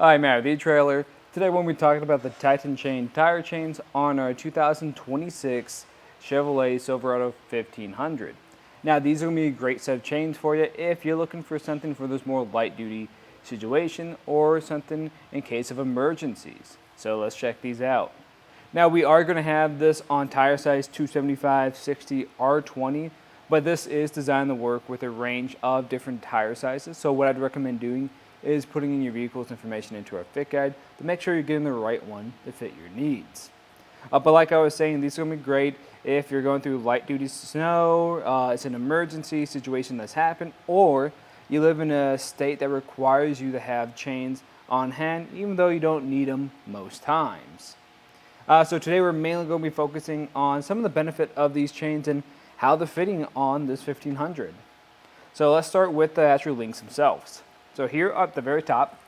Hi, Matt, the trailer. Today we'll be talking about the Titan chain tire chains on our 2026 Chevrolet Silverado 1500. Now these are going to be a great set of chains for you if you're looking for something for this more light duty situation or something in case of emergencies. So let's check these out. Now we are going to have this on tire size 275, 60, R20, but this is designed to work with a range of different tire sizes. So what I'd recommend doing is putting in your vehicle's information into our fit guide to make sure you're getting the right one to fit your needs. But like I was saying, these are going to be great if you're going through light duty snow, it's an emergency situation that's happened, or you live in a state that requires you to have chains on hand, even though you don't need them most times. So today we're mainly going to be focusing on some of the benefit of these chains and how they're fitting on this 1500. So let's start with the actual links themselves. So here at the very top,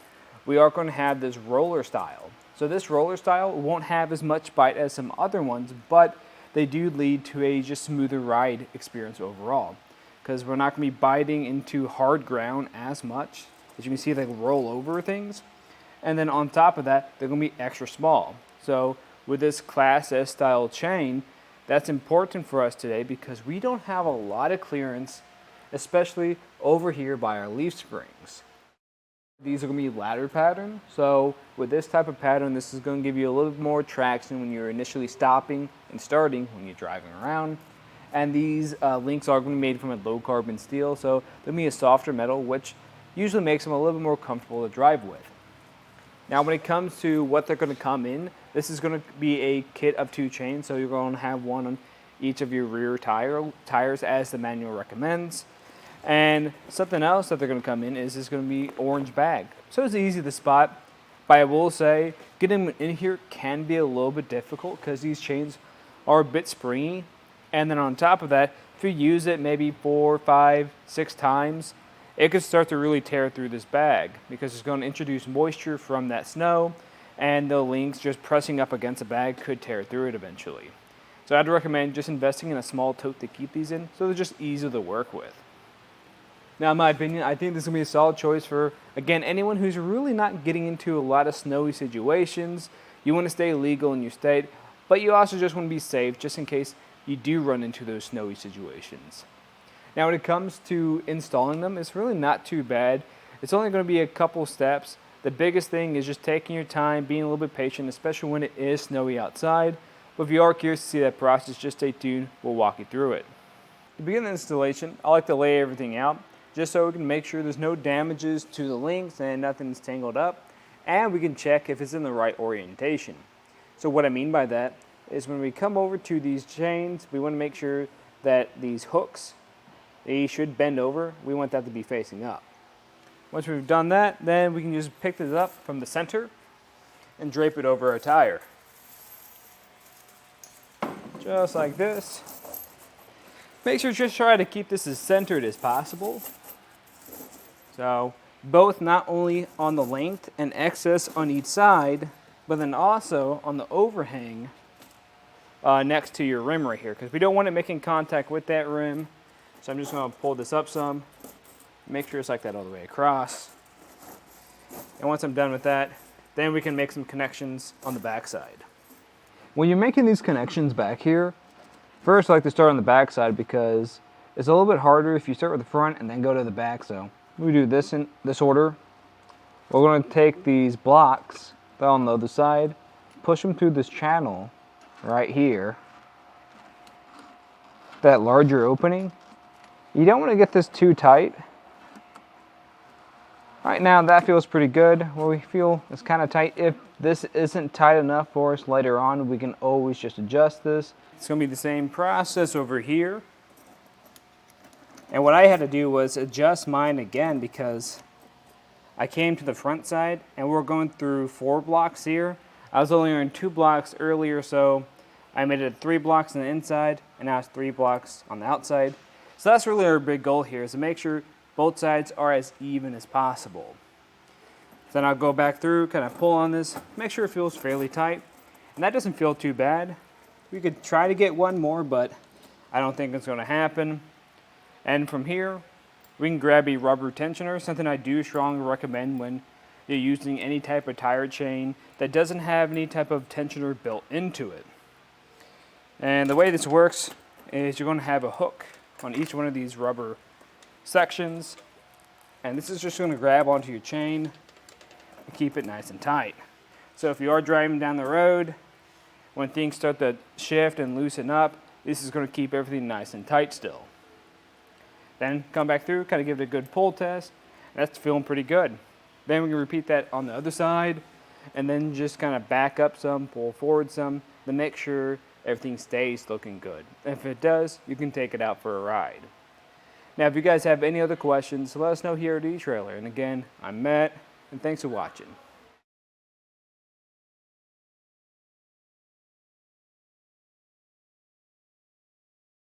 we are going to have this roller style. So this roller style won't have as much bite as some other ones, but they do lead to a just smoother ride experience overall, because we're not going to be biting into hard ground as much. As you can see, they roll over things. And then on top of that, they're going to be extra small. So with this Class S style chain, that's important for us today because we don't have a lot of clearance, especially over here by our leaf springs. These are going to be ladder pattern. So with this type of pattern, this is going to give you a little bit more traction when you're initially stopping and starting when you're driving around. And these links are going to be made from a low carbon steel, so they'll be a softer metal, which usually makes them a little bit more comfortable to drive with. Now when it comes to what they're going to come in, this is going to be a kit of 2 chains, so you're going to have one on each of your rear tires as the manual recommends. And something else that they're going to come in is going to be orange bag. So it's easy to spot, but I will say getting them in here can be a little bit difficult because these chains are a bit springy. And then on top of that, if you use it maybe 4, 5, 6 times, it could start to really tear through this bag because it's going to introduce moisture from that snow, and the links just pressing up against the bag could tear through it eventually. So I'd recommend just investing in a small tote to keep these in so they're just easy to work with. Now, in my opinion, I think this is going to be a solid choice for, again, anyone who's really not getting into a lot of snowy situations. You want to stay legal in your state, but you also just want to be safe just in case you do run into those snowy situations. Now, when it comes to installing them, it's really not too bad. It's only going to be a couple steps. The biggest thing is just taking your time, being a little bit patient, especially when it is snowy outside. But if you are curious to see that process, just stay tuned. We'll walk you through it. To begin the installation, I like to lay everything out, just so we can make sure there's no damages to the links and nothing's tangled up, and we can check if it's in the right orientation. So what I mean by that is when we come over to these chains, we want to make sure that these hooks, they should bend over. We want that to be facing up. Once we've done that, then we can just pick this up from the center and drape it over our tire. Just like this. Make sure to just try to keep this as centered as possible. So both not only on the length and excess on each side, but then also on the overhang next to your rim right here, because we don't want it making contact with that rim. So I'm just going to pull this up some, make sure it's like that all the way across. And once I'm done with that, then we can make some connections on the back side. When you're making these connections back here, first I like to start on the back side because it's a little bit harder if you start with the front and then go to the back. So we do this in this order. We're going to take these blocks that are on the other side, push them through this channel right here, that larger opening. You don't want to get this too tight. Right now that feels pretty good. Where we feel it's kind of tight. If this isn't tight enough for us later on, we can always just adjust this. It's going to be the same process over here. And what I had to do was adjust mine again because I came to the front side and we're going through 4 blocks here. I was only on 2 blocks earlier, so I made it 3 blocks on the inside and now it's 3 blocks on the outside. So that's really our big goal here, is to make sure both sides are as even as possible. Then I'll go back through, kind of pull on this, make sure it feels fairly tight. And that doesn't feel too bad. We could try to get one more, but I don't think it's going to happen. And from here, we can grab a rubber tensioner, something I do strongly recommend when you're using any type of tire chain that doesn't have any type of tensioner built into it. And the way this works is you're going to have a hook on each one of these rubber sections, and this is just going to grab onto your chain and keep it nice and tight. So if you are driving down the road, when things start to shift and loosen up, this is going to keep everything nice and tight still. Then come back through, kind of give it a good pull test. That's feeling pretty good. Then we can repeat that on the other side, and then just kind of back up some, pull forward some, to make sure everything stays looking good. If it does, you can take it out for a ride. Now, if you guys have any other questions, let us know here at eTrailer. And again, I'm Matt, and thanks for watching.